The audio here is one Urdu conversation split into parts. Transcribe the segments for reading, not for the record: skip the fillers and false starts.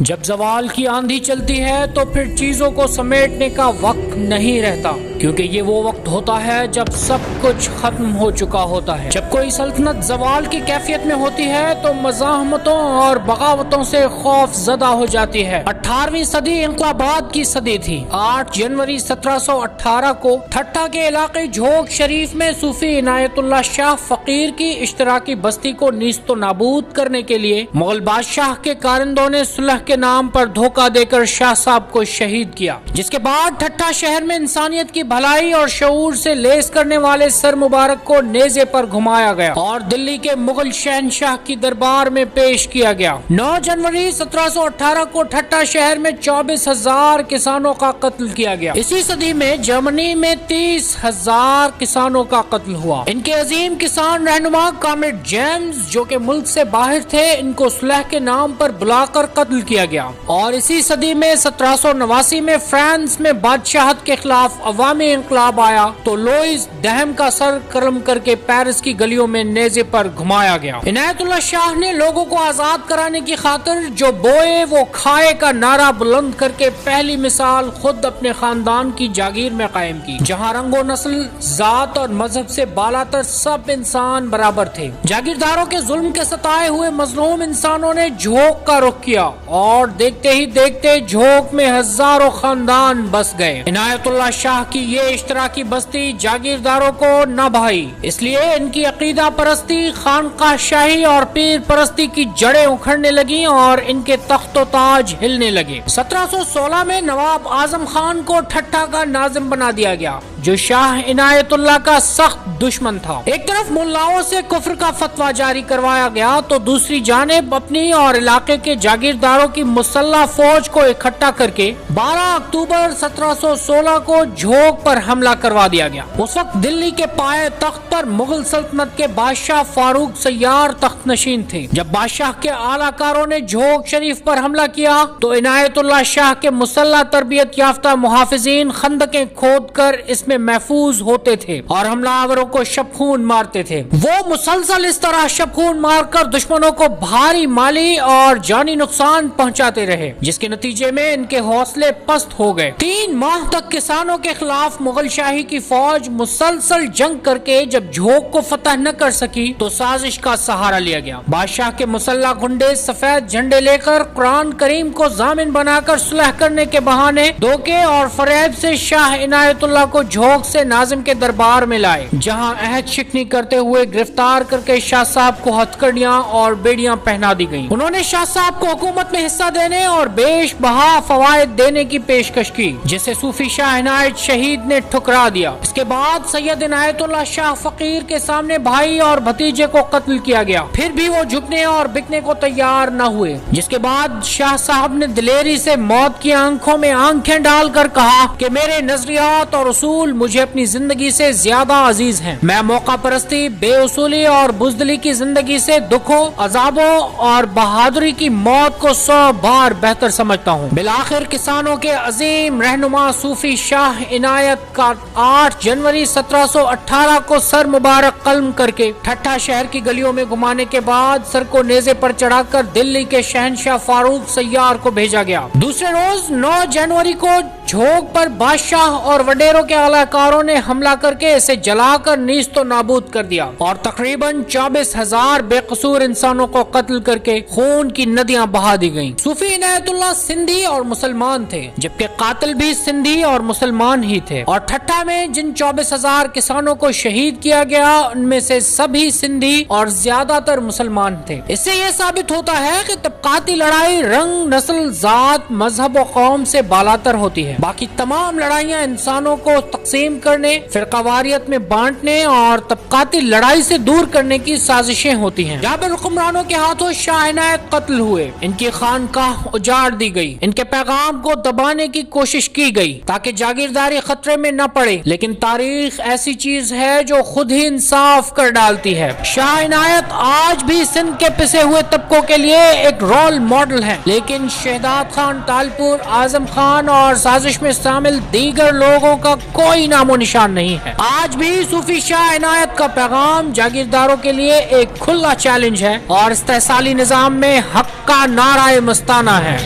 جب زوال کی آندھی چلتی ہے تو پھر چیزوں کو سمیٹنے کا وقت نہیں رہتا، کیونکہ یہ وہ وقت ہوتا ہے جب سب کچھ ختم ہو چکا ہوتا ہے۔ جب کوئی سلطنت زوال کی کیفیت میں ہوتی ہے تو مزاحمتوں اور بغاوتوں سے خوف زدہ ہو جاتی ہے۔ 18ویں صدی انقلابات کی صدی تھی۔ 8 جنوری 1718 کو ٹھٹھا کے علاقے جھوک شریف میں صوفی عنایت اللہ شاہ فقیر کی اشتراکی بستی کو نیست و نابود کرنے کے لیے مغل بادشاہ کے کارندوں نے صلح کے نام پر دھوکہ دے کر شاہ صاحب کو شہید کیا، جس کے بعد ٹھٹھا شہر میں انسانیت کی بھلائی اور شعور سے لیس کرنے والے سر مبارک کو نیزے پر گھمایا گیا اور دلی کے مغل شہنشاہ کی دربار میں پیش کیا گیا۔ 9 جنوری 1718 کو ٹھٹھا شہر میں 24,000 کسانوں کا قتل کیا گیا۔ اسی صدی میں جرمنی میں 30,000 کسانوں کا قتل ہوا۔ ان کے عظیم کسان رہنما کامریڈ جیمز جو کہ ملک سے باہر تھے، ان کو صلح کے نام پر بلا کر قتل کیا گیا۔ اور اسی صدی میں 1789 میں فرانس میں بادشاہت کے خلاف عوامی انقلاب آیا تو لوئس دہم کا سر قلم کر کے پیرس کی گلیوں میں نیزے پر گھمایا گیا۔ عنایت اللہ شاہ نے لوگوں کو آزاد کرانے کی خاطر جو بوئے وہ کھائے کا نعرہ بلند کر کے پہلی مثال خود اپنے خاندان کی جاگیر میں قائم کی، جہاں رنگ و نسل، ذات اور مذہب سے بالاتر سب انسان برابر تھے۔ جاگیرداروں کے ظلم کے ستائے ہوئے مظلوم انسانوں نے جھوک کا رخ کیا اور دیکھتے ہی دیکھتے جھوک میں ہزاروں خاندان بس گئے۔ عنایت اللہ شاہ کی یہ اشتراکی بستی جاگیرداروں کو نہ بھائی، اس لیے ان کی عقیدہ پرستی، خانقاہ شاہی اور پیر پرستی کی جڑیں اکھڑنے لگیں اور ان کے تخت و تاج ہلنے لگے۔ 1716 میں نواب اعظم خان کو ٹھٹھا کا ناظم بنا دیا گیا، جو شاہ عنایت اللہ کا سخت دشمن تھا۔ ایک طرف ملاؤں سے کفر کا فتویٰ جاری کروایا گیا تو دوسری جانب اپنی اور علاقے کے جاگیرداروں کی مسلح فوج کو اکٹھا کر کے 12 اکتوبر 1716 کو جھوک پر حملہ کروا دیا گیا۔ اس وقت دلی کے پائے تخت پر مغل سلطنت کے بادشاہ فاروق سیار تخت نشین تھے۔ جب بادشاہ کے اعلیٰ کاروں نے جھوک شریف پر حملہ کیا تو عنایت اللہ شاہ کے مسلح تربیت یافتہ محافظین خندقیں کھود کر اس میں محفوظ ہوتے تھے اور حملہ آوروں کو شب خون مارتے تھے۔ وہ مسلسل اس طرح شب خون مار کر دشمنوں کو بھاری مالی اور جانی نقصان پہنچاتے رہے، جس کے نتیجے میں ان کے حوصلے پست ہو گئے۔ 3 ماہ تک کسانوں کے خلاف مغل شاہی کی فوج مسلسل جنگ کر کے جب جھوک کو فتح نہ کر سکی تو سازش کا سہارا لیا گیا۔ بادشاہ کے مسلح گنڈے سفید جھنڈے لے کر قرآن کریم کو ضامن بنا کر صلح کرنے کے بہانے دھوکے اور فریب سے شاہ عنایت اللہ کو جھوک سے ناظم کے دربار میں لائے، جہاں عہد شکنی کرتے ہوئے گرفتار کر کے شاہ صاحب کو ہتھکڑیاں اور بیڑیاں پہنا دی گئیں۔ انہوں نے شاہ صاحب کو حکومت میں حصہ دینے اور بیش بہا فوائد دینے کی پیشکش کی، جسے صوفی شاہ عنایت شہید نے ٹھکرا دیا۔ اس کے بعد سید عنایت اللہ شاہ فقیر کے سامنے بھائی اور بھتیجے کو قتل کیا گیا، پھر بھی وہ جھکنے اور بکنے کو تیار نہ ہوئے، جس کے بعد شاہ صاحب نے دلیری سے موت کی آنکھوں میں آنکھیں ڈال کر کہا کہ میرے نظریات اور اصول مجھے اپنی زندگی سے زیادہ عزیز ہیں۔ میں موقع پرستی، بے اصولی اور بزدلی کی زندگی سے دکھوں، عذابوں اور بہادری کی موت کو 100 بار بہتر سمجھتا ہوں۔ بالآخر کسانوں کے عظیم رہنما صوفی شاہ عنایت کا 8 جنوری 1718 کو سر مبارک قلم کر کے ٹھٹھا شہر کی گلیوں میں گھمانے کے بعد سر کو نیزے پر چڑھا کر دلی کے شہنشاہ فاروق سیار کو بھیجا گیا۔ دوسرے روز 9 جنوری کو جھوک پر بادشاہ اور وڈیروں کے اعلی کاروں نے حملہ کر کے اسے جلا کر نیست و نابود کر دیا اور تقریباً 24,000 بے قصور انسانوں کو قتل کر کے خون کی ندیاں بہا دی گئیں۔ صوفی عنایت اللہ سندھی اور مسلمان تھے، جبکہ قاتل بھی سندھی اور مسلمان ہی تھے، اور ٹھٹھا میں جن 24,000 کسانوں کو شہید کیا گیا ان میں سے سبھی سندھی اور زیادہ تر مسلمان تھے۔ اس سے یہ ثابت ہوتا ہے کہ طبقاتی لڑائی رنگ، نسل، ذات، مذہب و قوم سے بالاتر ہوتی ہے۔ باقی تمام لڑائیاں انسانوں کو تقسیم کرنے، فرقہ واریت میں بانٹنے اور طبقاتی لڑائی سے دور کرنے کی سازشیں ہوتی ہیں۔ جابر حکمرانوں کے ہاتھوں شاہ عنایت قتل ہوئے، ان کی خانقاہ اجاڑ دی گئی، ان کے پیغام کو دبانے کی کوشش کی گئی تاکہ جاگیرداری خطرے میں نہ پڑے، لیکن تاریخ ایسی چیز ہے جو خود ہی انصاف کر ڈالتی ہے۔ شاہ عنایت آج بھی سندھ کے پسے ہوئے طبقوں کے لیے ایک رول ماڈل ہے، لیکن شہداد خان تالپور، اعظم خان اور سازش میں شامل دیگر لوگوں کا کوئی نام و نشان نہیں ہے۔ آج بھی صوفی شاہ عنایت کا پیغام جاگیرداروں کے لیے ایک کھلا چیلنج ہے اور استحصالی نظام میں حق کا نعرہ مستانہ ہے۔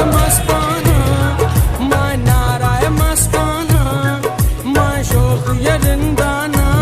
مستانہ ما نعرہ مستانہ ما شوق یہ زندانہ